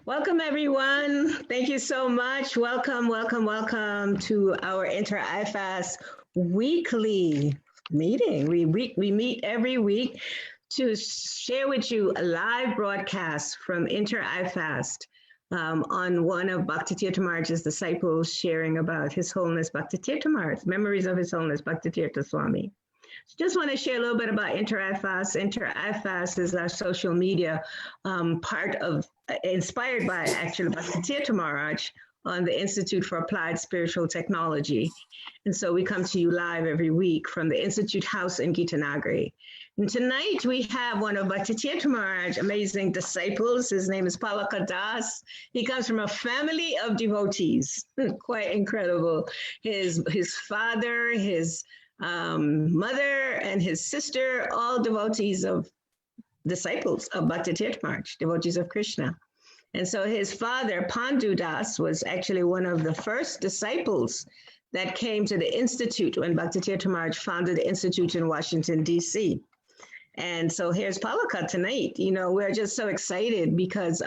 Welcome, everyone. Thank you so much. Welcome, welcome, welcome to our Inter-IFAS weekly meeting. We meet every week to share with you a live broadcast from Inter-IFAS on one of Bhakti Tirtha Maharaj's disciples sharing about His Holiness Bhakti Tirtha Maharaj, memories of His Holiness Bhakti Tirtha Swami. Just want to share a little bit about Inter-IFAS. Inter-IFAS is our social media part of, inspired by actually Bhakti Tirtha Maharaj on the Institute for Applied Spiritual Technology. And so we come to you live every week from the Institute House in Gitanagari. And tonight we have one of Bhakti Tirtha Maharaj's amazing disciples. His name is Palaka Das. He comes from a family of devotees, quite incredible. His father, his mother and his sister, all devotees of disciples of Bhakti Tirtha Maharaj, devotees of Krishna. And so his father, Pandu Das, was actually one of the first disciples that came to the Institute when Bhakti Tirtha Maharaj founded the Institute in Washington, D.C. And so here's Palaka tonight. You know, we're just so excited because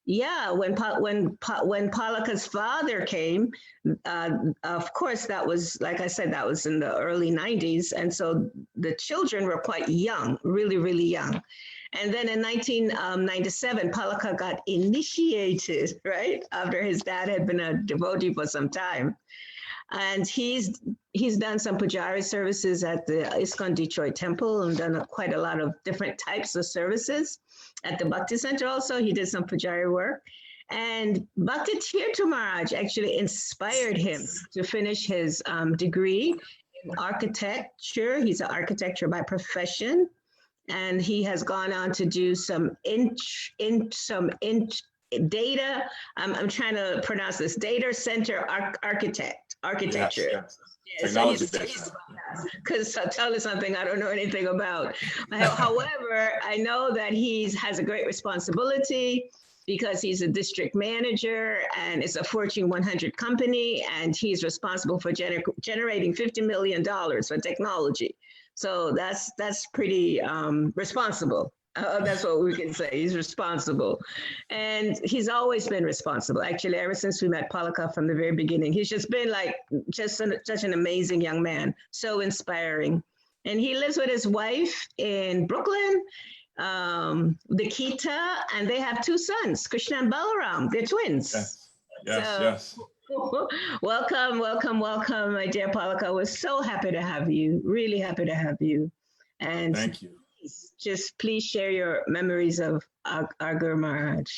yeah, when Palaka's father came, of course, that was, like I said, that was in the early 90s. And so the children were quite young, really, really young. And then in 1997, Palaka got initiated, right? After his dad had been a devotee for some time. And he's done some pujari services at the ISKCON Detroit Temple and done quite a lot of different types of services. At the Bhakti Center also, he did some pujari work. And Bhakti Tirtha Maharaj actually inspired him to finish his degree in architecture. He's an architecture by profession. And he has gone on to do some data, I'm trying to pronounce this, data center architecture. Yes. Yes. Because tell us something I don't know anything about. However, I know that he has a great responsibility because he's a district manager and it's a Fortune 100 company, and he's responsible for generating $50 million for technology. So that's pretty responsible. That's what we can say. He's responsible. And he's always been responsible. Actually, ever since we met Palaka from the very beginning, he's just been like, such an amazing young man, so inspiring. And he lives with his wife in Brooklyn, Nikita, and they have two sons, Krishna and Balaram. They're twins. Yes. Welcome, my dear Palaka. We're so happy to have you, really happy to have you. And thank you. Please share your memories of our Guru Maharaj.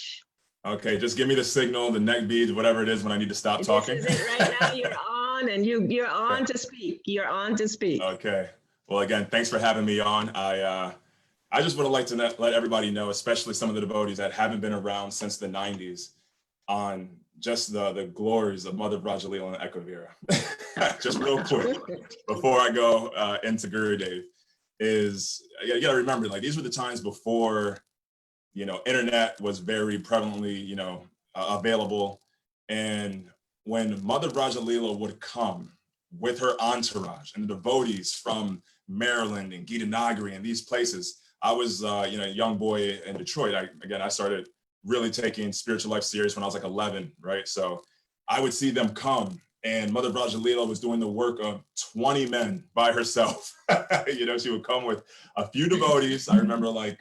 Okay, just give me the signal, the neck beads, whatever it is when I need to stop talking. This is it right now. You're on, and you're on to speak. You're on to speak. Okay. Well, again, thanks for having me on. I just would like to let everybody know, especially some of the devotees that haven't been around since the 90s, on just the glories of Mother Brajalila and Ekavira. Just real quick, before I go into Gurudev, is you gotta remember, like, these were the times before, internet was very prevalently, available. And when Mother Brajalila would come with her entourage and the devotees from Maryland and Gitanagari and these places, I was, a young boy in Detroit. I started really taking spiritual life serious when I was like 11, right? So I would see them come, and Mother Brajalila was doing the work of 20 men by herself. She would come with a few devotees. I remember like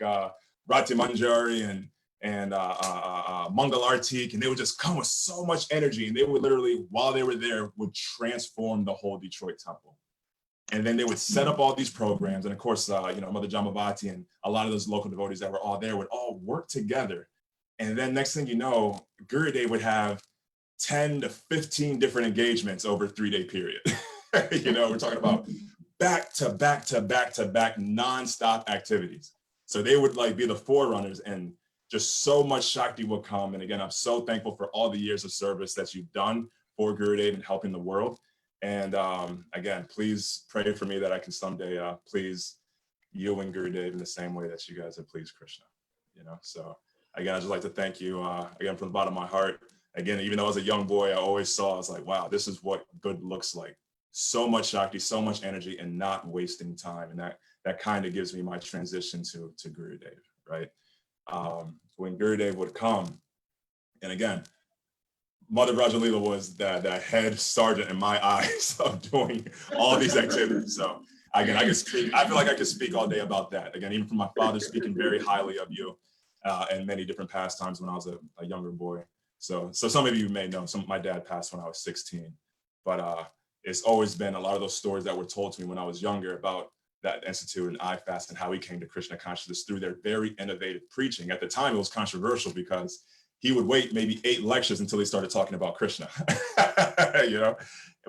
Rati Manjari and Mangal Artik, and they would just come with so much energy, and they would literally, while they were there, would transform the whole Detroit temple. And then they would set up all these programs. And of course, Mother Jamavati and a lot of those local devotees that were all there would all work together. And then next thing you know, Gurudev would have 10 to 15 different engagements over a 3-day period. We're talking about back to back nonstop activities. So they would like be the forerunners, and just so much Shakti would come. And again, I'm so thankful for all the years of service that you've done for Gurudev and helping the world. And again, please pray for me that I can someday please you and Gurudev in the same way that you guys have pleased Krishna. So again, I'd just like to thank you again from the bottom of my heart. Again, even though I was a young boy, I always saw, I was like, wow, this is what good looks like. so much Shakti, so much energy, and not wasting time. And that kind of gives me my transition to Gurudev, right? When Gurudev would come, and again, Mother Rajalila was that head sergeant in my eyes of doing all these activities. So again, I feel like I could speak all day about that. Again, even from my father speaking very highly of you and many different pastimes when I was a younger boy. So some of you may know, my dad passed when I was 16, but it's always been a lot of those stories that were told to me when I was younger about that institute and IFAST and how he came to Krishna consciousness through their very innovative preaching. At the time, it was controversial because he would wait maybe 8 lectures until he started talking about Krishna,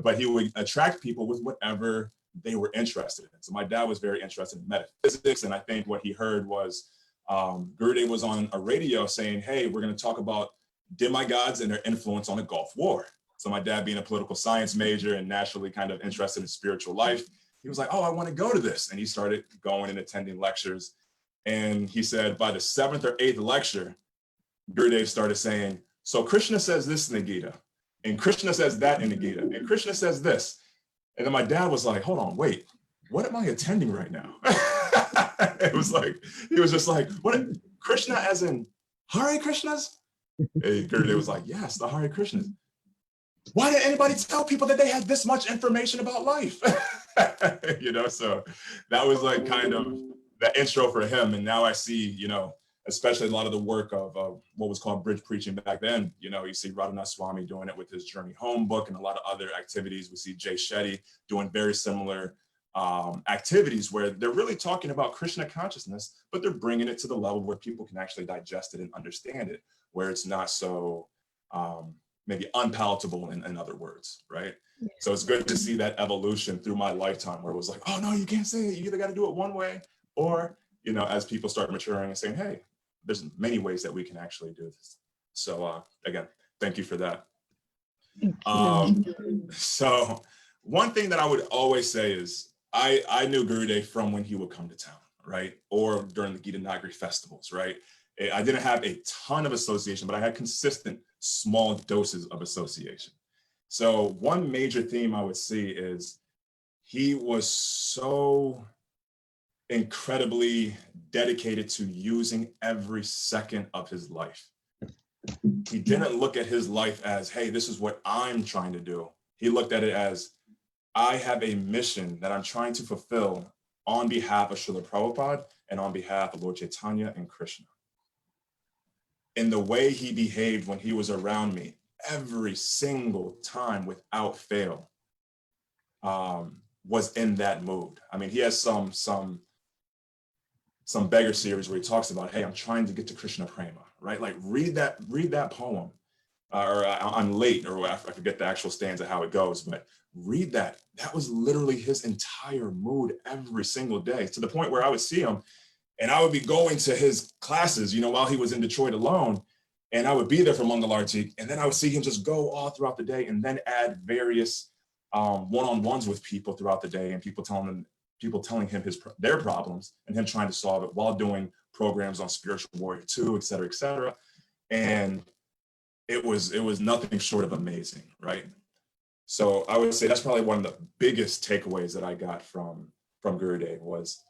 but he would attract people with whatever they were interested in. So my dad was very interested in metaphysics. And I think what he heard was Gurudev was on a radio saying, hey, we're going to talk about demigods and their influence on the Gulf War. So my dad being a political science major and naturally kind of interested in spiritual life, he was like, oh, I want to go to this. And he started going and attending lectures. And he said by the 7th or 8th lecture, Gurudev started saying, so Krishna says this in the Gita, and Krishna says that in the Gita, and Krishna says this. And then my dad was like, hold on, wait, what am I attending right now? It was like, he was just like, what, Krishna as in Hare Krishnas? And Gurudev was like, yes, the Hare Krishnas. Why didn't anybody tell people that they had this much information about life? So that was like kind of the intro for him. And now I see, especially a lot of the work of what was called bridge preaching back then. You see Radhanath Swami doing it with his Journey Home book and a lot of other activities. We see Jay Shetty doing very similar activities where they're really talking about Krishna consciousness, but they're bringing it to the level where people can actually digest it and understand it, where it's not so maybe unpalatable in other words, right? So it's good to see that evolution through my lifetime where it was like, oh no, you can't say it. You either got to do it one way or, as people start maturing and saying, hey, there's many ways that we can actually do this. So again, thank you for that. So one thing that I would always say is I knew Gurudev from when he would come to town, right? Or during the Gita Nagari festivals, right? I didn't have a ton of association, but I had consistent small doses of association. So one major theme I would see is he was so incredibly dedicated to using every second of his life. He didn't look at his life as, hey, this is what I'm trying to do. He looked at it as, I have a mission that I'm trying to fulfill on behalf of Srila Prabhupada and on behalf of Lord Chaitanya and Krishna. In the way he behaved when he was around me, every single time without fail, was in that mood. I mean, he has some beggar series where he talks about, hey, I'm trying to get to Krishna Prema, right? Like read that poem, or I'm late, or I forget the actual stanza, how it goes, but read that. That was literally his entire mood every single day, to the point where I would see him and I would be going to his classes, while he was in Detroit alone, and I would be there for Mangalarti, and then I would see him just go all throughout the day and then add various one-on-ones with people throughout the day, and people telling him their problems and him trying to solve it while doing programs on Spiritual Warrior 2, et cetera, et cetera. And it was nothing short of amazing, right? So I would say that's probably one of the biggest takeaways that I got from Gurudev was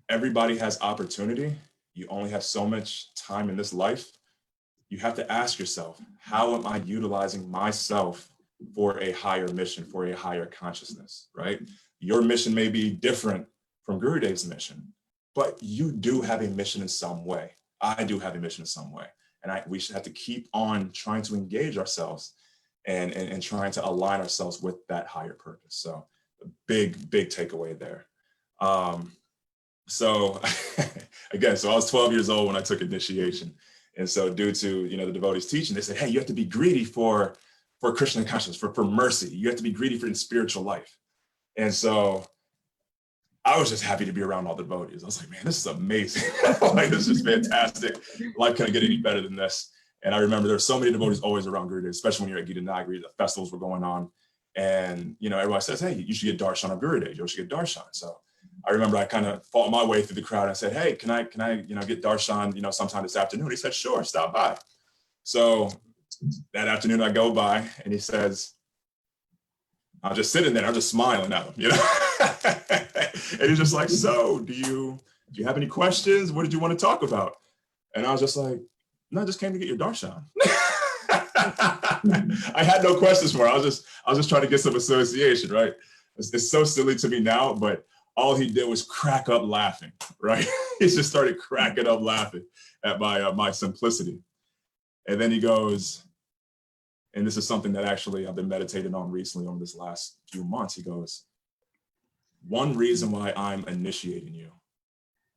everybody has opportunity. You only have so much time in this life. You have to ask yourself, how am I utilizing myself for a higher mission, for a higher consciousness, right? Your mission may be different from Gurudev's mission, but you do have a mission in some way. I do have a mission in some way. And we should have to keep on trying to engage ourselves and trying to align ourselves with that higher purpose. So a big takeaway there. So again, so I was 12 years old when I took initiation. And so due to, the devotees teaching, they said, hey, you have to be greedy for Krishna consciousness, for mercy. You have to be greedy for in spiritual life. And so I was just happy to be around all the devotees. I was like, man, this is amazing. Like, this is fantastic. Life couldn't get any better than this. And I remember there were so many devotees always around Gurudev, especially when you're at Gita Nagari, the festivals were going on. And, everybody says, hey, you should get darshan of Gurudev. You should get darshan. So I remember I kind of fought my way through the crowd. And I said, hey, can I get darshan, sometime this afternoon? He said, sure, stop by. So that afternoon I go by and he says, I'm just sitting there, I'm just smiling at him, you know? And he's just like, so do you have any questions? What did you want to talk about? And I was just like, no, I just came to get your darshan. I had no questions for it. I was just trying to get some association, right? It's so silly to me now, but all he did was crack up laughing, right? He just started cracking up laughing at my simplicity. And then he goes, and this is something that actually I've been meditating on recently over this last few months. He goes, one reason why I'm initiating you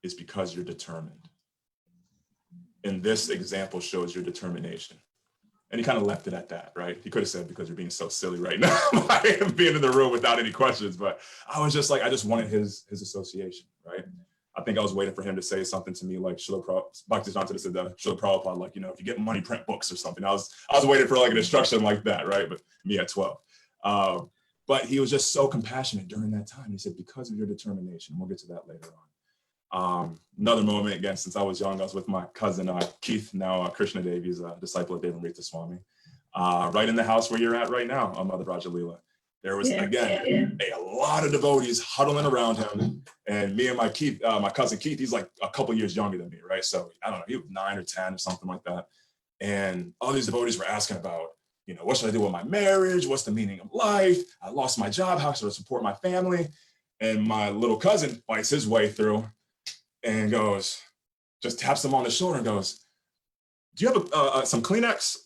is because you're determined. And this example shows your determination. And he kind of left it at that, right? He could have said, because you're being so silly right now, by being in the room without any questions. But I was just like, I just wanted his association, right? I think I was waiting for him to say something to me like Bhakti said, Srila Prabhupada, like, you know, if you get money, print books or something. I was waiting for like an instruction like that, right? But me at 12. But he was just so compassionate during that time. He said, because of your determination, we'll get to that later on. Another moment, again, since I was young, I was with my cousin, Keith, now Krishna Dev. He's a disciple of Tirtha Swami. Right in the house where you're at right now, Mother Raja Leela. There was, again, a lot of devotees huddling around him. And me and my cousin Keith, he's like a couple years younger than me, right? So I don't know, he was 9 or 10 or something like that. And all these devotees were asking about, you know, what should I do with my marriage? What's the meaning of life? I lost my job. How should I support my family? And my little cousin fights his way through and goes, just taps him on the shoulder and goes, do you have some Kleenex?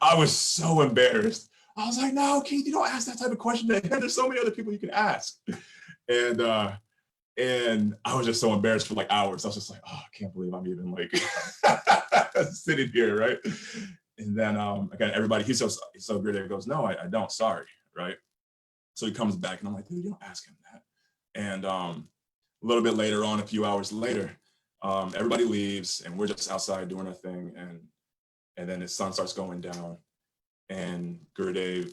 I was so embarrassed. I was like, no, Keith, you don't ask that type of question. There's so many other people you can ask. And I was just so embarrassed for like hours. I was just like, oh, I can't believe I'm even like sitting here, right? And then again, everybody, he's so great. He goes, no, I don't, sorry, right? So he comes back and I'm like, dude, you don't ask him that. And a little bit later on, a few hours later, everybody leaves and we're just outside doing our thing. And then his sun starts going down and Gurudev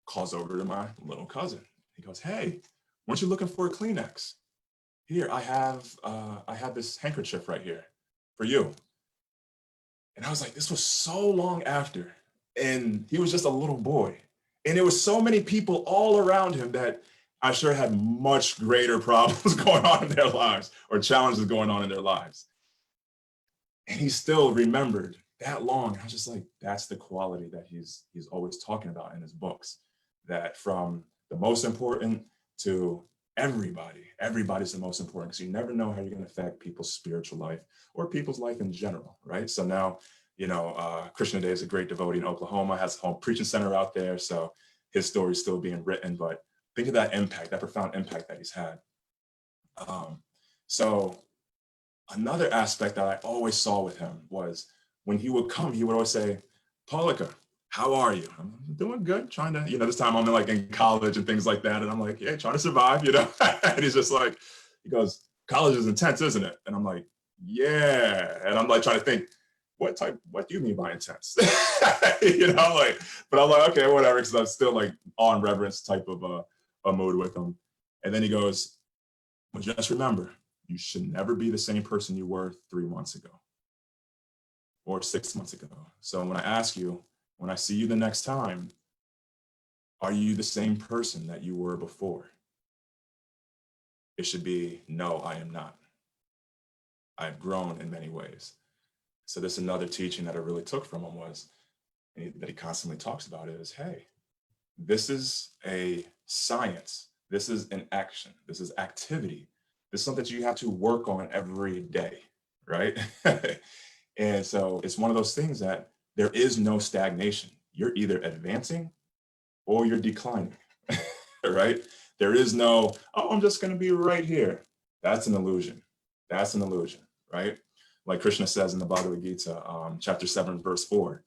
calls over to my little cousin. He goes, hey, weren't you looking for a Kleenex? Here, I have this handkerchief right here for you. And I was like, this was so long after. And he was just a little boy. And there was so many people all around him that I sure had much greater problems going on in their lives or challenges going on in their lives. And he still remembered that long. I was just like, that's the quality that he's always talking about in his books, that from the most important to everybody's the most important, because you never know how you're going to affect people's spiritual life or people's life in general, right? So now, you know, Krishna Dev is a great devotee in Oklahoma, has a home preaching center out there. So his story is still being written, but think of that impact, that profound impact that he's had. So another aspect that I always saw with him was when he would come, he would always say, Palaka, how are you? I'm doing good, trying to, you know, this time I'm in college and things like that. And I'm like, yeah, trying to survive, you know? And he's just like, he goes, college is intense, isn't it? And I'm like, yeah. And I'm like trying to think, what do you mean by intense? You know, like, but I'm like, okay, whatever. Cause I'm still like on reverence type of a mood with him. And then he goes, well, just remember, you should never be the same person you were 3 months ago or 6 months ago. So when I ask you, when I see you the next time, are you the same person that you were before? It should be, no, I am not. I've grown in many ways. So this another teaching that I really took from him was, that he constantly talks about is, hey, this is a science. This is an action. This is activity. This is something that you have to work on every day, right? And so it's one of those things that there is no stagnation. You're either advancing or you're declining, right? There is no, oh, I'm just going to be right here. That's an illusion. That's an illusion, right? Like Krishna says in the Bhagavad Gita, chapter 7, verse 4,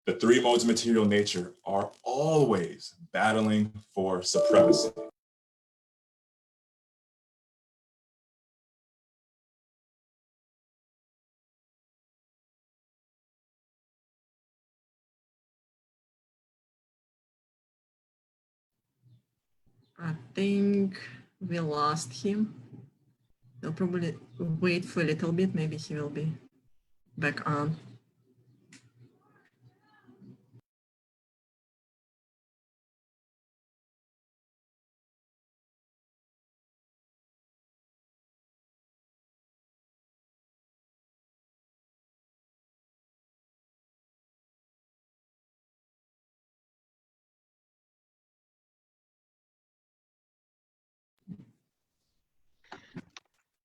the three modes of material nature are always battling for supremacy. I think we lost him. We'll probably wait for a little bit. Maybe he will be back on.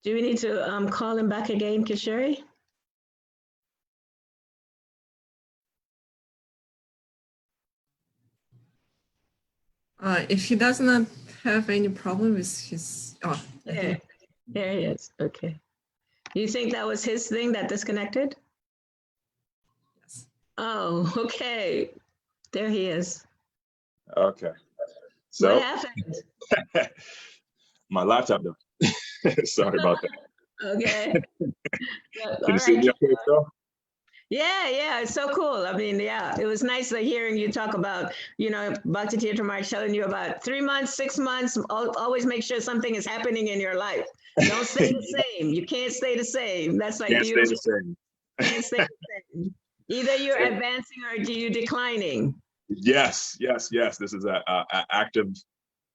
Do we need to call him back again, Kishori? If he does not have any problem with his, Yeah, there he is. Okay. You think that was his thing that disconnected? yes. Oh, okay. There he is. Okay. What So happened? my laptop died. Sorry about that. Okay. Can All you see right. me okay, though? Yeah, it's so cool. I mean, yeah, it was nice hearing you talk about, Bhakti Tirtha March telling you about 3 months, 6 months. Always make sure something is happening in your life. Don't stay the same. You can't stay the same. That's like Can't stay beautiful. the same. Can't stay the same. Either you're advancing or you declining. Yes. This is a active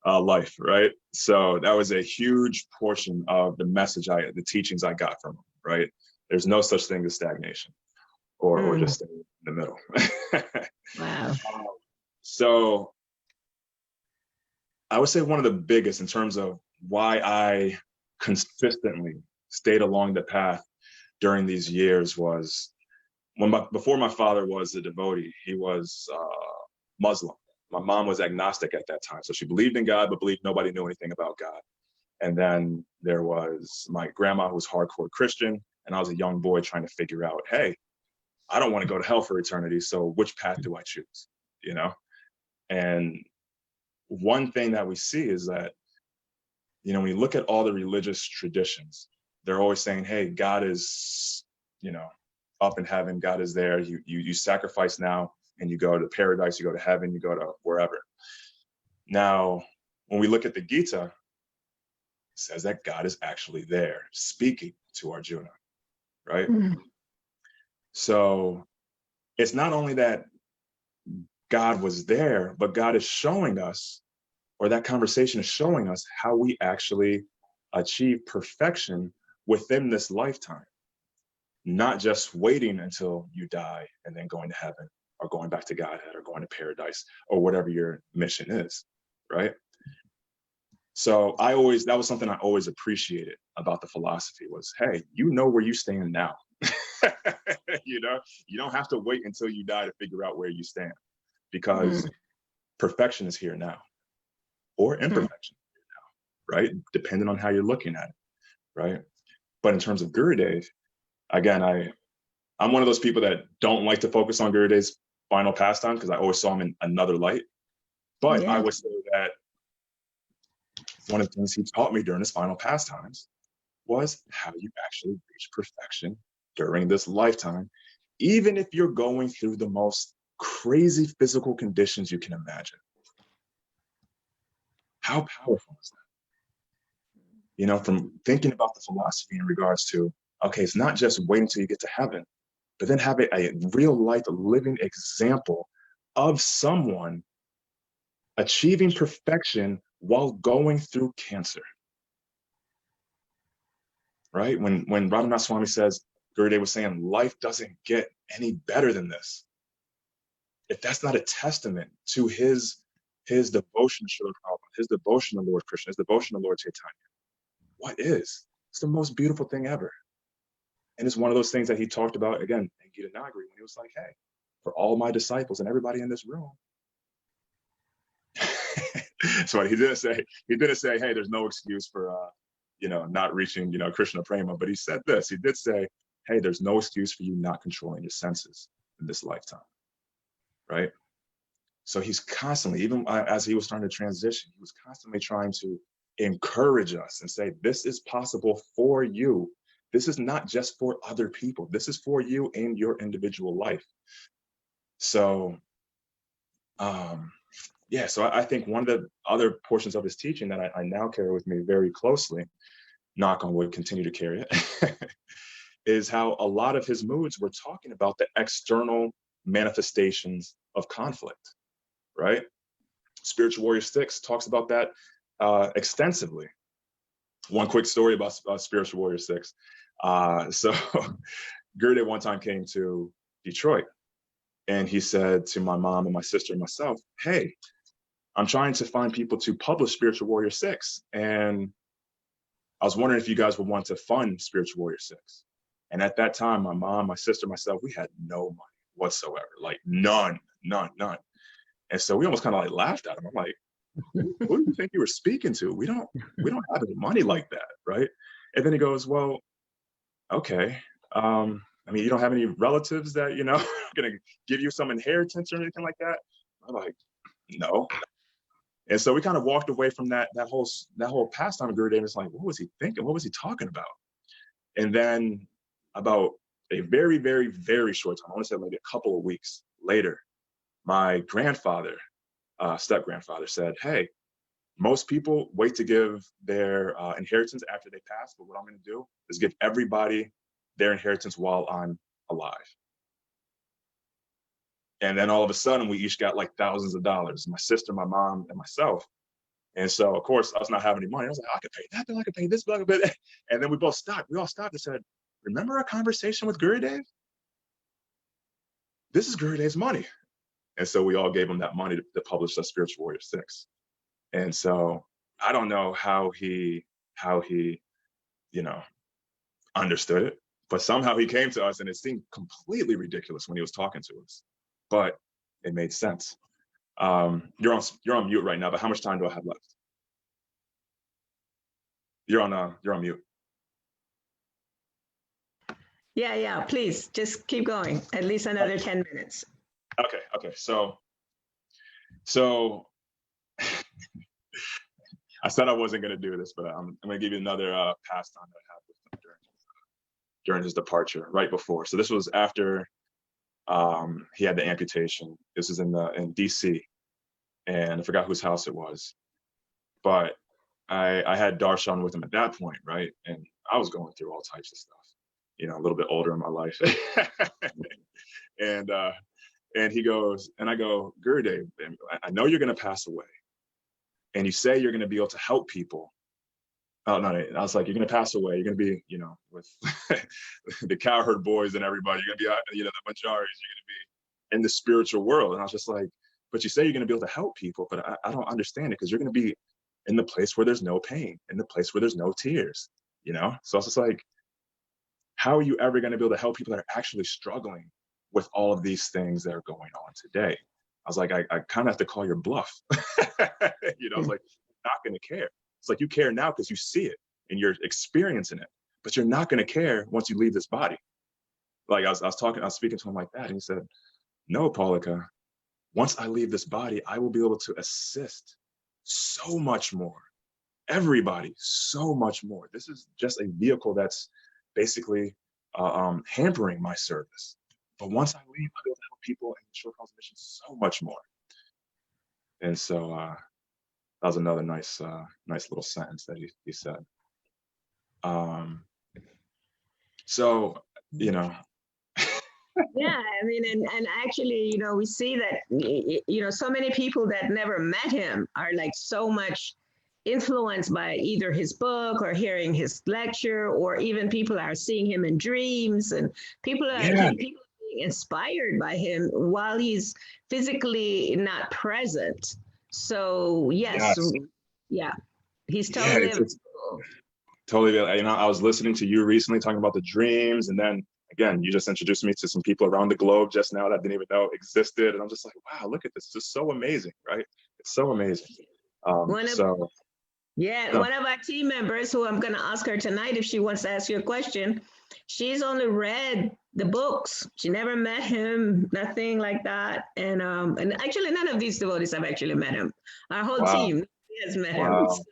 life, right? So that was a huge portion of the message the teachings I got from him, right? There's no such thing as stagnation or just staying in the middle. Wow. So I would say one of the biggest in terms of why I consistently stayed along the path during these years was before my father was a devotee, he was Muslim. My mom was agnostic at that time. So she believed in God, but believed nobody knew anything about God. And then there was my grandma who was hardcore Christian. And I was a young boy trying to figure out, hey, I don't want to go to hell for eternity. So which path do I choose? And one thing that we see is that, when you look at all the religious traditions, they're always saying, hey, God is, up in heaven. God is there. You sacrifice now and you go to paradise, you go to heaven, you go to wherever. Now, when we look at the Gita, it says that God is actually there speaking to Arjuna, right? Mm. So it's not only that God was there, but God is showing us, or that conversation is showing us how we actually achieve perfection within this lifetime, not just waiting until you die and then going to heaven or going back to Godhead or going to paradise or whatever your mission is, right? So that was something I always appreciated about the philosophy was, hey, you know where you stand now. You don't have to wait until you die to figure out where you stand, because perfection is here now, or imperfection is here now, right? Depending on how you're looking at it, right? But in terms of Gurudev, again, I'm one of those people that don't like to focus on Gurudev's final pastime because I always saw him in another light. But I would say that one of the things he taught me during his final pastimes was how you actually reach perfection during this lifetime, even if you're going through the most crazy physical conditions you can imagine. How powerful is that? From thinking about the philosophy in regards to, okay, it's not just wait until you get to heaven, but then have a real life, a living example of someone achieving perfection while going through cancer. Right? When Radhanath Swami says, Gurudev was saying, life doesn't get any better than this. If that's not a testament to his devotion to Srila Prabhupada, his devotion to Lord Krishna, his devotion to Lord Chaitanya, what is? It's the most beautiful thing ever. And it's one of those things that he talked about, again, in Gita Nagari, when he was like, hey, for all my disciples and everybody in this room. So he didn't say, hey, there's no excuse for, not reaching, Krishna Prema, but he said this, he did say, hey, there's no excuse for you not controlling your senses in this lifetime, right? So he's constantly, even as he was starting to transition, he was constantly trying to encourage us and say, this is possible for you. This is not just for other people. This is for you in your individual life. So, so I think one of the other portions of his teaching that I now carry with me very closely, knock on wood, continue to carry it, is how a lot of his moods were talking about the external manifestations of conflict, right? Spiritual Warrior 6 talks about that extensively. One quick story about Spiritual Warrior 6. So Gurudev one time came to Detroit and he said to my mom and my sister and myself, hey, I'm trying to find people to publish Spiritual Warrior 6. And I was wondering if you guys would want to fund Spiritual Warrior 6. And at that time, my mom, my sister, myself, we had no money whatsoever, like none. And so we almost kind of like laughed at him. I'm like, who do you think you were speaking to? We don't have any money like that, right? And then he goes, well, okay. I mean, you don't have any relatives that, you know, are gonna give you some inheritance or anything like that? I'm like, no. And so we kind of walked away from that whole pastime of Gurudev. It's like, what was he thinking? What was he talking about? And then about a very, very, very short time, I want to say maybe a couple of weeks later, my grandfather, step-grandfather said, hey, most people wait to give their inheritance after they pass, but what I'm going to do is give everybody their inheritance while I'm alive. And then all of a sudden, we each got like thousands of dollars, my sister, my mom, and myself. And so, of course, us not having any money, I was like, I could pay that bill, I could pay this bill, and then we all stopped and said, remember our conversation with Gurudev? This is Gurudev's money. And so we all gave him that money to publish the Spiritual Warrior 6. And so I don't know how he, you know, understood it, but somehow he came to us, and it seemed completely ridiculous when he was talking to us, but it made sense. You're on mute right now, but how much time do I have left? You're on mute. Yeah, please just keep going. At least another 10 minutes. Okay. So I said I wasn't going to do this, but I'm going to give you another pastime that I had with him during his departure, right before. So this was after he had the amputation. This is in DC, and I forgot whose house it was, but I had Darshan with him at that point, right? And I was going through all types of stuff, you know, a little bit older in my life. And he goes, and I go, Gurudev, I know you're going to pass away, and you say you're going to be able to help people. Oh, no, I was like, you're going to pass away. You're going to be, you know, with the cowherd boys and everybody. You're going to be, you know, the Manjaris. You're going to be in the spiritual world. And I was just like, but you say you're going to be able to help people, but I don't understand it, because you're going to be in the place where there's no pain, in the place where there's no tears, you know? So I was just like, how are you ever going to be able to help people that are actually struggling with all of these things that are going on today? I was like, I kind of have to call your bluff. You know, I was like, I'm not going to care. It's like, you care now because you see it and you're experiencing it, but you're not going to care once you leave this body. Like I was speaking to him like that, and he said, no, Palaka, once I leave this body, I will be able to assist so much more, everybody, so much more. This is just a vehicle that's basically hampering my service. But once I leave, I'll be able to help people in the short cause mission so much more. And so that was another nice little sentence that he said. So, you know. Yeah, I mean, and actually, you know, we see that, you know, so many people that never met him are like so much influenced by either his book or hearing his lecture, or even people are seeing him in dreams, and people are being inspired by him while he's physically not present. So yes. Yeah, he's totally it's totally. You know, I was listening to you recently talking about the dreams, and then again, you just introduced me to some people around the globe just now that I didn't even know existed, and I'm just like, wow, look at this! It's just so amazing, right? It's so amazing. One of our team members, who I'm going to ask her tonight if she wants to ask you a question, she's only read the books. She never met him, nothing like that. And actually, none of these devotees have actually met him. Our whole team has met him. So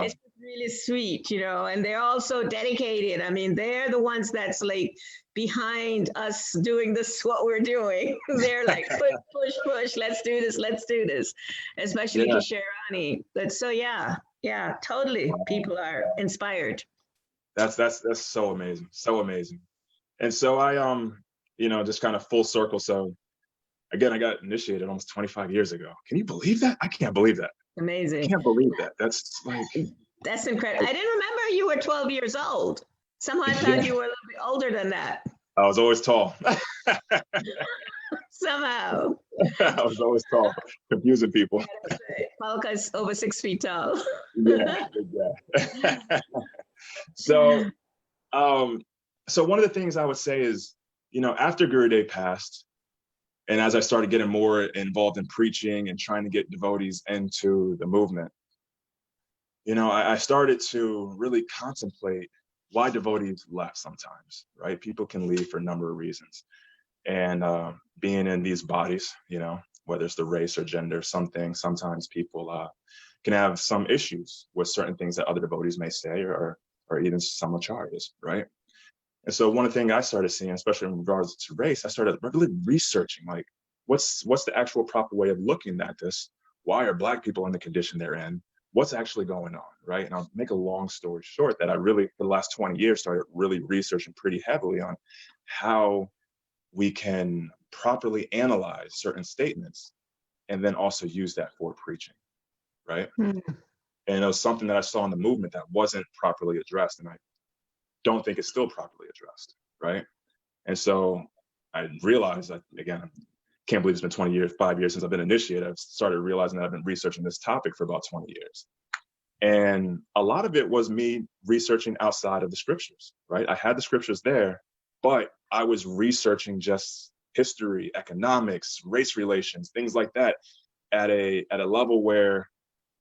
it's really sweet, you know, and they're all so dedicated. I mean, they're the ones that's like behind us doing this, what we're doing. They're like, push, let's do this, especially Kishorani. But so, yeah, totally. People are inspired. That's so amazing. So amazing. And so I, you know, just kind of full circle. So again, I got initiated almost 25 years ago. Can you believe that? I can't believe that. Amazing. I can't believe that. That's incredible. I didn't remember you were 12 years old. Somehow I thought you were a little bit older than that. I was always tall. Somehow. I was always tall, confusing people. Palaka is over 6 feet tall. Yeah. So, so one of the things I would say is, after Gurudev passed, and as I started getting more involved in preaching and trying to get devotees into the movement, I started to really contemplate why devotees left sometimes, right? People can leave for a number of reasons. And being in these bodies, whether it's the race or gender, sometimes people can have some issues with certain things that other devotees may say, or even some acharyas, right? And so one of the things I started seeing, especially in regards to race, I started really researching, like, what's the actual proper way of looking at this? Why are Black people in the condition they're in? What's actually going on, right? And I'll make a long story short that I really, for the last 20 years, started really researching pretty heavily on how we can properly analyze certain statements and then also use that for preaching, right? Mm. And it was something that I saw in the movement that wasn't properly addressed, and I don't think it's still properly addressed, right? And so I realized that, again, I can't believe it's been 5 years since I've been initiated. I've started realizing that I've been researching this topic for about 20 years. And a lot of it was me researching outside of the scriptures, right? I had the scriptures there, but I was researching just history, economics, race relations, things like that at a level where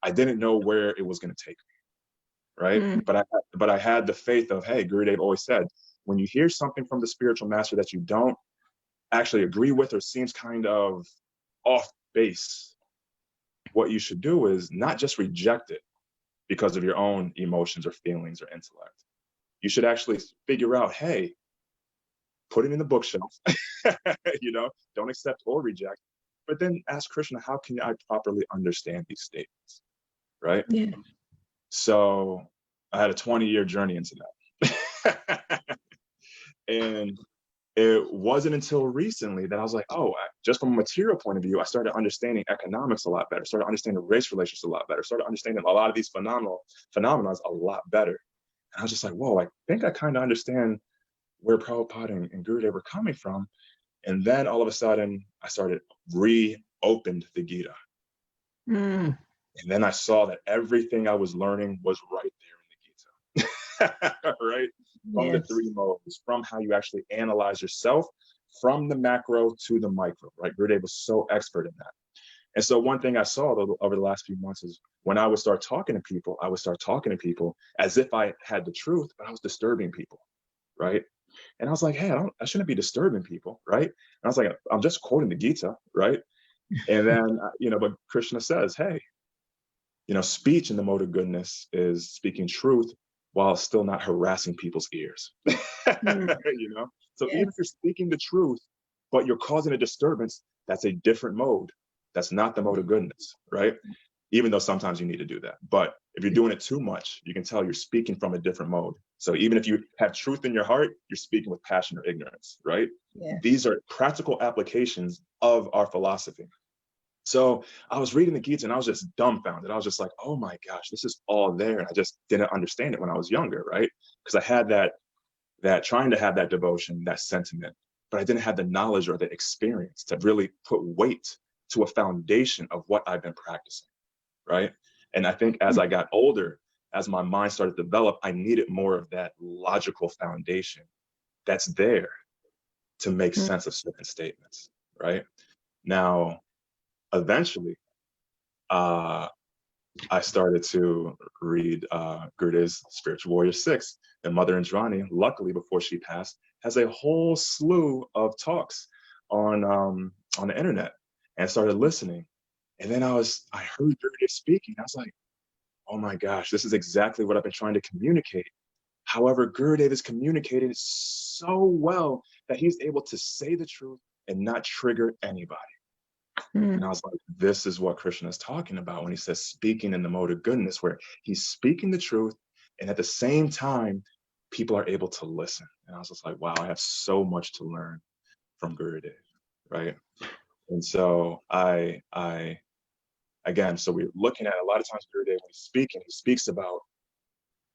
I didn't know where it was going to take me, right? Mm. But I had the faith of, hey, Gurudev always said, when you hear something from the spiritual master that you don't actually agree with or seems kind of off base, what you should do is not just reject it because of your own emotions or feelings or intellect. You should actually figure out, hey, put it in the bookshelf, don't accept or reject, but then ask Krishna, how can I properly understand these statements, right? Yeah. So I had a 20-year journey into that. And it wasn't until recently that I was like, just from a material point of view, I started understanding economics a lot better, started understanding race relations a lot better, started understanding a lot of these phenomena a lot better. And I was just like, whoa, I think I kind of understand where Prabhupada and Gurudev were coming from. And then all of a sudden, I started reopened the Gita. Mm. And then I saw that everything I was learning was right there in the Gita, right? From the three modes, from how you actually analyze yourself, from the macro to the micro, right? Gurudev was so expert in that. And so one thing I saw over the last few months is when I would start talking to people, as if I had the truth, but I was disturbing people, right? And I was like, hey, I shouldn't be disturbing people, right? And I was like, I'm just quoting the Gita, right? And then, but Krishna says, hey, speech in the mode of goodness is speaking truth while still not harassing people's ears. So even if you're speaking the truth, but you're causing a disturbance, that's a different mode. That's not the mode of goodness, right? Even though sometimes you need to do that. But if you're doing it too much, you can tell you're speaking from a different mode. So even if you have truth in your heart, you're speaking with passion or ignorance, right? Yeah. These are practical applications of our philosophy. So I was reading the Gita and I was just dumbfounded. I was just like, oh my gosh, this is all there. And I just didn't understand it when I was younger, right? Because I had that trying to have that devotion, that sentiment, but I didn't have the knowledge or the experience to really put weight to a foundation of what I've been practicing, right? And I think as I got older, as my mind started to develop, I needed more of that logical foundation that's there to make sense of certain statements, right? Now, eventually, I started to read Gurdjieff's Spiritual Warrior 6. And Mother Indrani, luckily before she passed, has a whole slew of talks on the internet, and I started listening. And then I heard Gurdjieff speaking. I was like, oh my gosh, this is exactly what I've been trying to communicate. However, Gurdjieff is communicating so well that he's able to say the truth and not trigger anybody. And I was like, this is what Krishna is talking about when he says speaking in the mode of goodness, where he's speaking the truth, and at the same time, people are able to listen. And I was just like, wow, I have so much to learn from Gurudev, right? And so so we're looking at a lot of times Gurudev, when he's speaking, he speaks about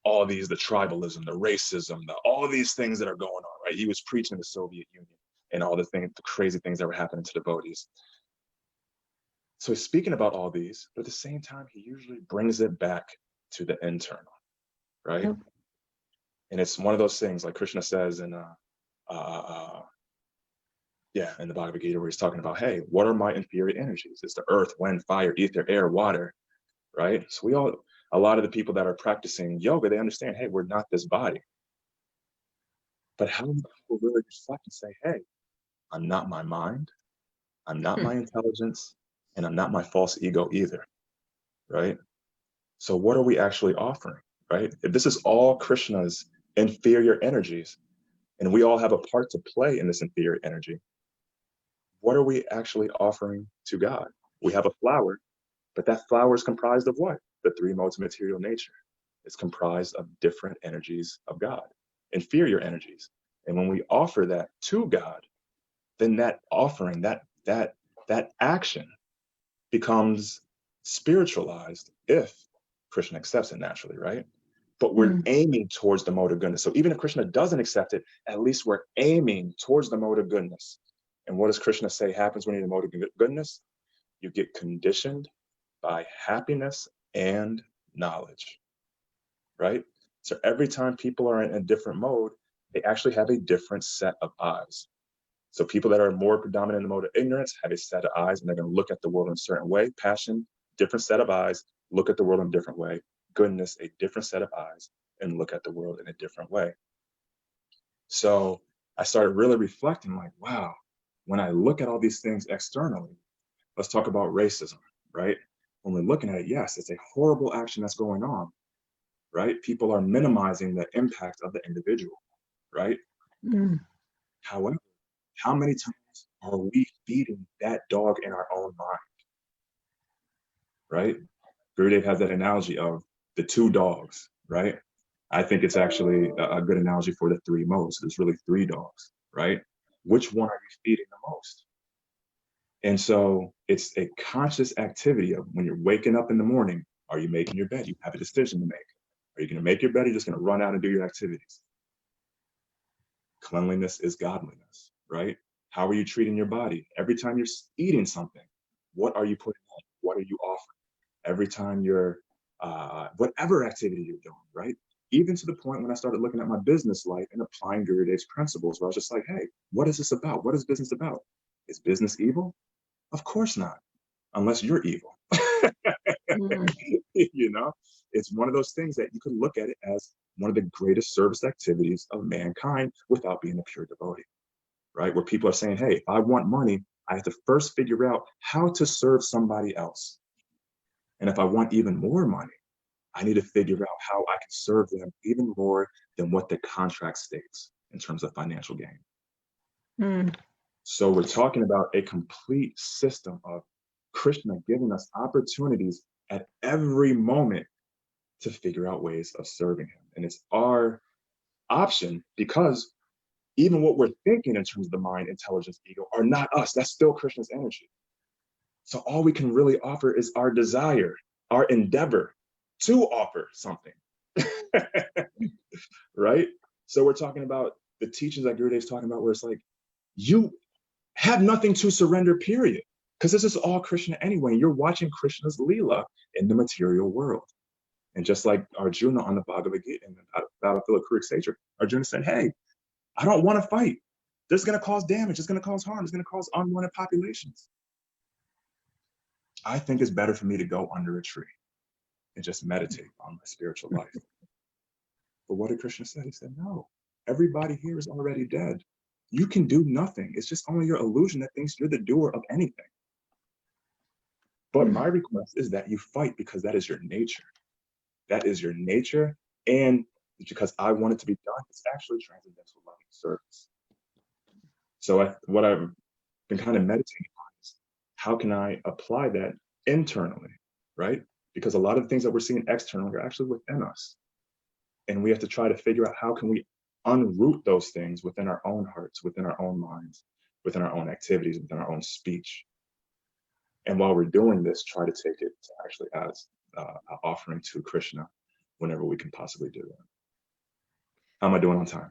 all these, the tribalism, the racism, all of these things that are going on, right? He was preaching the Soviet Union and all the crazy things that were happening to devotees. So he's speaking about all these, but at the same time, he usually brings it back to the internal, right? And it's one of those things, like Krishna says in the Bhagavad Gita, where he's talking about, hey, what are my inferior energies? It's the earth, wind, fire, ether, air, water, right? So a lot of the people that are practicing yoga, they understand, hey, we're not this body. But how many people really reflect and say, hey, I'm not my mind, I'm not my intelligence, and I'm not my false ego either, right? So what are we actually offering, right? If this is all Krishna's inferior energies, and we all have a part to play in this inferior energy, what are we actually offering to God? We have a flower, but that flower is comprised of what? The three modes of material nature. It's comprised of different energies of God, inferior energies. And when we offer that to God, then that offering, that action becomes spiritualized if Krishna accepts it naturally, right? But we're aiming towards the mode of goodness. So even if Krishna doesn't accept it, at least we're aiming towards the mode of goodness. And what does Krishna say happens when you're in the mode of goodness? You get conditioned by happiness and knowledge, right? So every time people are in a different mode, they actually have a different set of eyes. So people that are more predominant in the mode of ignorance have a set of eyes, and they're going to look at the world in a certain way. Passion, different set of eyes, look at the world in a different way. Goodness, a different set of eyes, and look at the world in a different way. So I started really reflecting, like, wow, when I look at all these things externally, let's talk about racism, right? When we're looking at it, yes, it's a horrible action that's going on, right? People are minimizing the impact of the individual, right? However, how many times are we feeding that dog in our own mind, right? Gurudev has that analogy of the two dogs, right? I think it's actually a good analogy for the three modes. There's really three dogs, right? Which one are you feeding the most? And so it's a conscious activity of when you're waking up in the morning, are you making your bed? You have a decision to make. Are you going to make your bed? Or are you just going to run out and do your activities? Cleanliness is godliness, right? How are you treating your body? Every time you're eating something, what are you putting in? What are you offering? Every time you're, whatever activity you're doing, right? Even to the point when I started looking at my business life and applying Gurudev's principles, where I was just like, hey, what is this about? What is business about? Is business evil? Of course not, unless you're evil. You know, it's one of those things that you can look at it as one of the greatest service activities of mankind without being a pure devotee, right? Where people are saying, hey, if I want money, I have to first figure out how to serve somebody else. And if I want even more money, I need to figure out how I can serve them even more than what the contract states in terms of financial gain. So we're talking about a complete system of Krishna giving us opportunities at every moment to figure out ways of serving him. And it's our option, because even what we're thinking in terms of the mind, intelligence, ego are not us. That's still Krishna's energy. So all we can really offer is our desire, our endeavor to offer something, right? So we're talking about the teachings that Gurudev's talking about, where it's like, you have nothing to surrender, period. Because this is all Krishna anyway. You're watching Krishna's Leela in the material world. And just like Arjuna on the Bhagavad Gita and the battlefield of Kurukshetra, Arjuna said, hey, I don't want to fight. This is going to cause damage. It's going to cause harm. It's going to cause unwanted populations. I think it's better for me to go under a tree and just meditate on my spiritual life. But what did Krishna say? He said, no, everybody here is already dead. You can do nothing. It's just only your illusion that thinks you're the doer of anything. But my request is that you fight, because that is your nature. That is your nature. And because I want it to be done, it's actually transcendental loving service. So what I've been kind of meditating on is, how can I apply that internally, right? Because a lot of the things that we're seeing externally are actually within us. And we have to try to figure out how can we unroot those things within our own hearts, within our own minds, within our own activities, within our own speech. And while we're doing this, try to take it to actually as an offering to Krishna whenever we can possibly do that. How am I doing on time?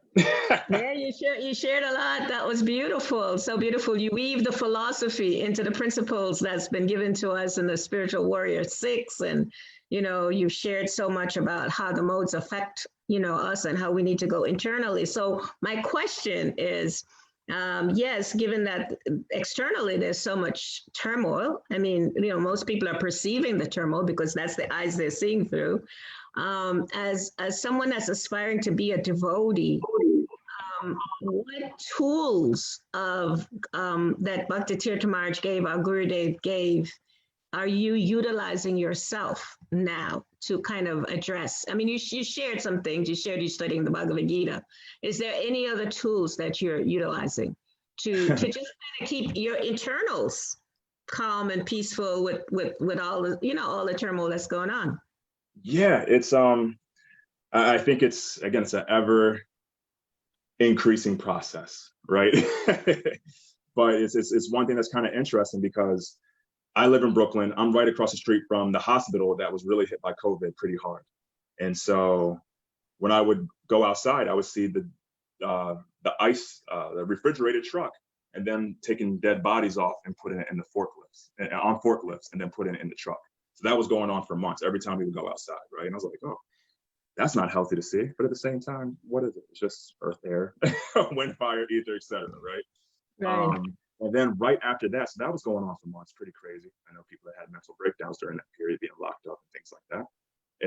Yeah, you shared a lot. That was beautiful. So beautiful. You weave the philosophy into the principles that's been given to us in the Spiritual Warrior 6. And, you know, you've shared so much about how the modes affect, us and how we need to go internally. So my question is, yes, given that externally there's so much turmoil. I mean, most people are perceiving the turmoil because that's the eyes they're seeing through. As someone that's aspiring to be a devotee, what tools of that Bhakti Tirtha Maharaj gave, our Gurudev gave, are you utilizing yourself now to kind of address? I mean, you shared some things. You shared you studying the Bhagavad Gita. Is there any other tools that you're utilizing to just kind of keep your internals calm and peaceful with all the all the turmoil that's going on? Yeah, it's I think it's an ever increasing process, right? But it's one thing that's kind of interesting because I live in Brooklyn. I'm right across the street from the hospital that was really hit by COVID pretty hard. And so when I would go outside, I would see the ice, the refrigerated truck, and then taking dead bodies off and putting it in the forklifts, on forklifts, and then putting it in the truck. So that was going on for months every time we would go outside, right? And I was like, oh, that's not healthy to see. But at the same time, what is it? It's just earth, air, wind, fire, ether, etc. Right? Right. And then right after that, so that was going on for months, pretty crazy. I know people that had mental breakdowns during that period, being locked up and things like that.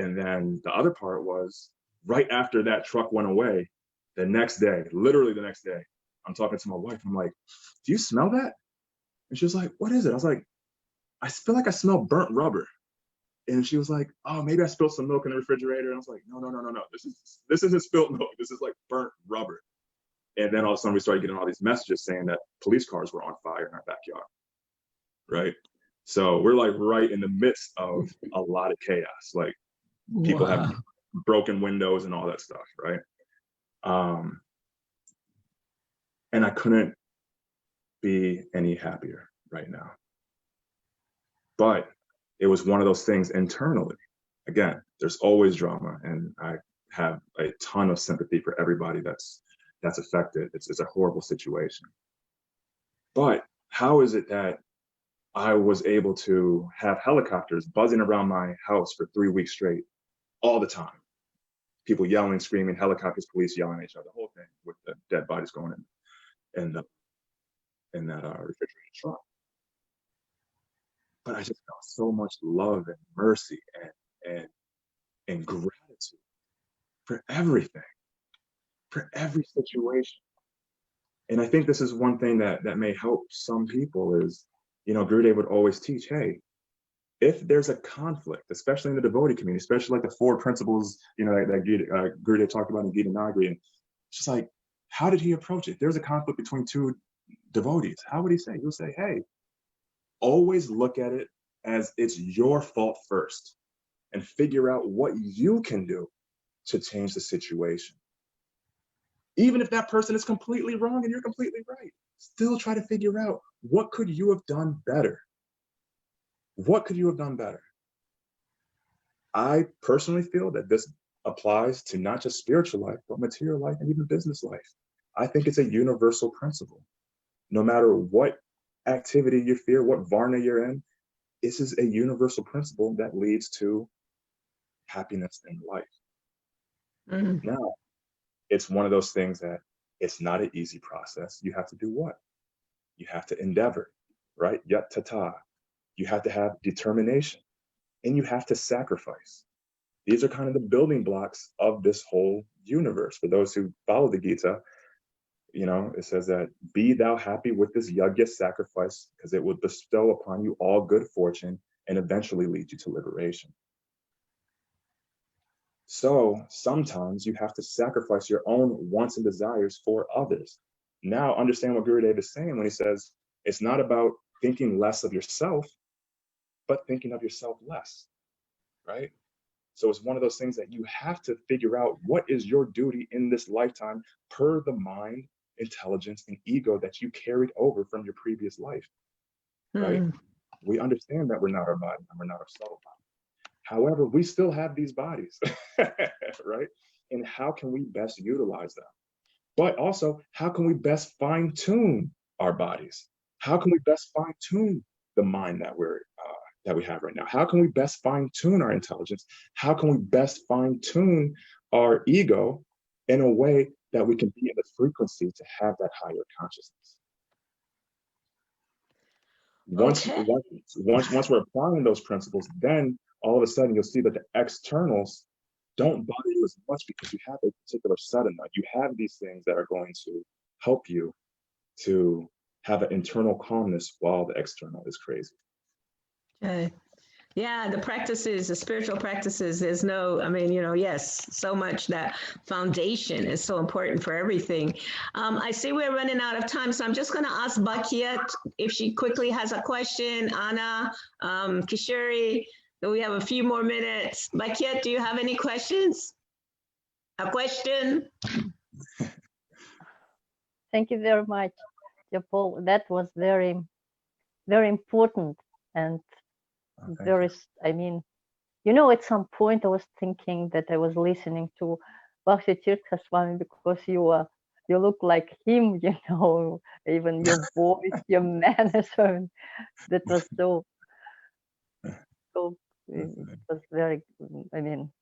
And then the other part was right after that truck went away, the next day, literally the next day, I'm talking to my wife. I'm like, do you smell that? And she was like, what is it? I was like, I feel like I smell burnt rubber. And she was like, oh, maybe I spilled some milk in the refrigerator. And I was like, no. This isn't spilled milk. This is like burnt rubber. And then all of a sudden we started getting all these messages saying that police cars were on fire in our backyard, right? So we're like right in the midst of a lot of chaos, like people have broken windows and all that stuff, right? And I couldn't be any happier right now. But it was one of those things internally. Again, there's always drama, and I have a ton of sympathy for everybody that's affected. It's a horrible situation. But how is it that I was able to have helicopters buzzing around my house for 3 weeks straight, all the time? People yelling, screaming, helicopters, police yelling at each other, the whole thing with the dead bodies going in that refrigerated truck. But I just felt so much love and mercy and gratitude for everything, for every situation. And I think this is one thing that may help some people is, Gurudev would always teach, hey, if there's a conflict, especially in the devotee community, especially like the 4 principles, that Gurudev talked about in Gita Nagari, and it's just like, how did he approach it? There's a conflict between 2 devotees. How would he say? He'll say, hey, always look at it as it's your fault first and figure out what you can do to change the situation. Even if that person is completely wrong and you're completely right, still try to figure out what could you have done better? What could you have done better? I personally feel that this applies to not just spiritual life, but material life and even business life. I think it's a universal principle. No matter what activity you fear, what varna you're in, this is a universal principle that leads to happiness in life. Mm-hmm. Now, it's one of those things that it's not an easy process. You have to do what? You have to endeavor, right? Yat tata. You have to have determination, and you have to sacrifice. These are kind of the building blocks of this whole universe. For those who follow the Gita, it says that be thou happy with this yajna sacrifice, because it will bestow upon you all good fortune and eventually lead you to liberation. So sometimes you have to sacrifice your own wants and desires for others. Now understand what Gurudev is saying when he says it's not about thinking less of yourself, but thinking of yourself less, right? So it's one of those things that you have to figure out what is your duty in this lifetime per the mind, intelligence, and ego that you carried over from your previous life, right? We understand that we're not our body and we're not our subtle body. However, we still have these bodies, right? And how can we best utilize them? But also, how can we best fine-tune our bodies? How can we best fine-tune the mind that we have right now? How can we best fine-tune our intelligence? How can we best fine-tune our ego in a way that we can be in the frequency to have that higher consciousness. Once we're applying those principles, then all of a sudden you'll see that the externals don't bother you as much because you have a particular set in mind. You have these things that are going to help you to have an internal calmness while the external is crazy. Okay. Yeah, the practices, the spiritual practices, there's no, I mean, yes, so much that foundation is so important for everything. I see we're running out of time, so I'm just going to ask Bhakti if she quickly has a question. Anna, Kishori, we have a few more minutes. Bhakti, do you have any questions? A question? Thank you very much, Paul. That was very, very important. And there is, I mean, at some point I was thinking that I was listening to Bhakti Tirtha Swami because you look like him, even your voice, your manners. That was so it was very, I mean,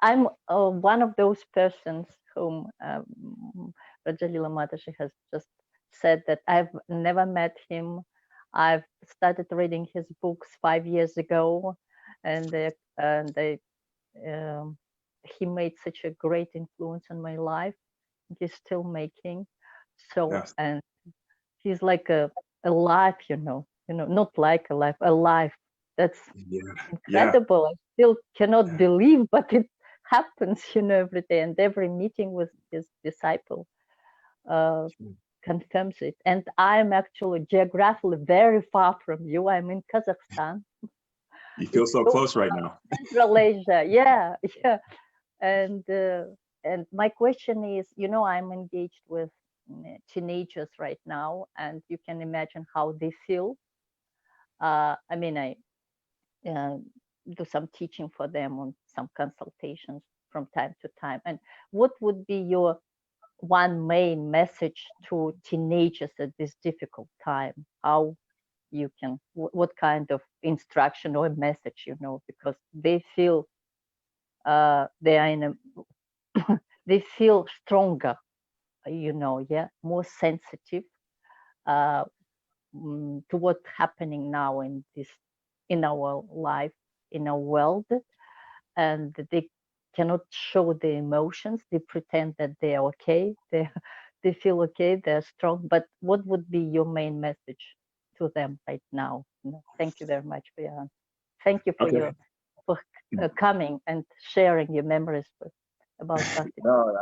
I'm one of those persons whom Rajalila Mataji has just said that I've never met him. I've started reading his books 5 years ago, and he made such a great influence on my life. He's still making. So, yes. And he's like a life, not like a life, a life. That's incredible. I still cannot believe, but it happens, every day, and every meeting with his disciple confirms it. And I'm actually geographically very far from you. I'm in Kazakhstan. You feel so close right now. Central Asia, yeah. And my question is, I'm engaged with teenagers right now, and you can imagine how they feel. I mean, I do some teaching for them on some consultations from time to time. And what would be your one main message to teenagers at this difficult time? How you can, what kind of instruction or message, because they feel they are in a, they feel stronger, more sensitive to what's happening now in our life, in our world, and they cannot show the emotions. They pretend that they are okay. They feel okay. They're strong. But what would be your main message to them right now? Thank you very much for your answer. Thank you for coming and sharing your memories about Bhakti. No,